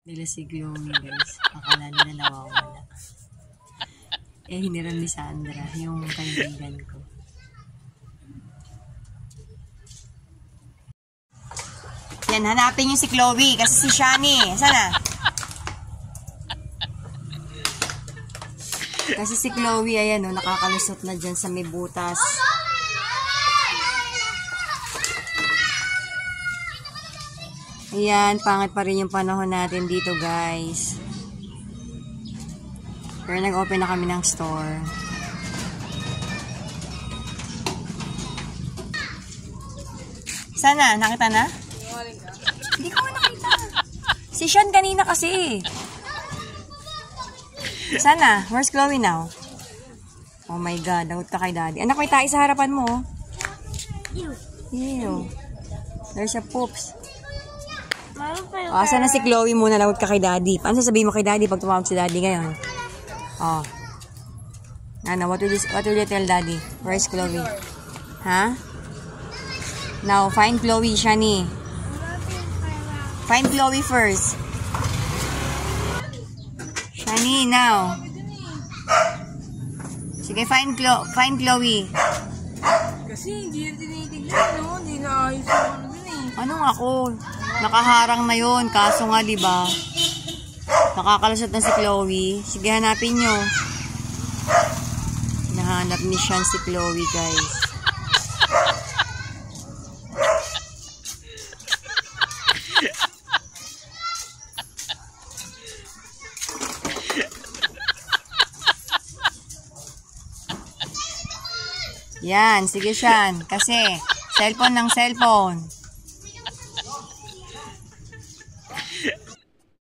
Nila si Chloe, guys. Akala nila nawawala. Eh, hiniram ni Sandra, yung kaibigan ko. Yan, hanapin niyo si Chloe kasi si Shani. Sana? Kasi si Chloe, ayan o, nakakalusot na dyan sa may butas. Ayan, pangit pa rin yung panahon natin dito, guys. Pero nag-open na kami ng store. Sana, nakita na? Hindi ko nakita. Si Sean kanina kasi. Sana, where's Chloe now? Oh my God, dagot ka kay daddy. Anak, may tayo sa harapan mo. Ew. There's a poops. Asa na si Chloe muna, lagot ka kay daddy. Paano sasabihin mo kay daddy pag tumawag si daddy ngayon? Oh. Ano, what will you tell daddy? Where's Chloe? Ha? Now, find Chloe, Shani. Find Chloe first. Shani, now. Sige, find Chloe. Kasi hindi na tinitignan, no? Hindi na ayos yung ano dun eh. Ano nga ako? Nakaharang na yun. Kaso nga, diba? Nakakalusot na si Chloe. Sige, hanapin nyo. Nahanap ni Sean si Chloe, guys. Yan, sige Sean. Kasi, cellphone ng cellphone.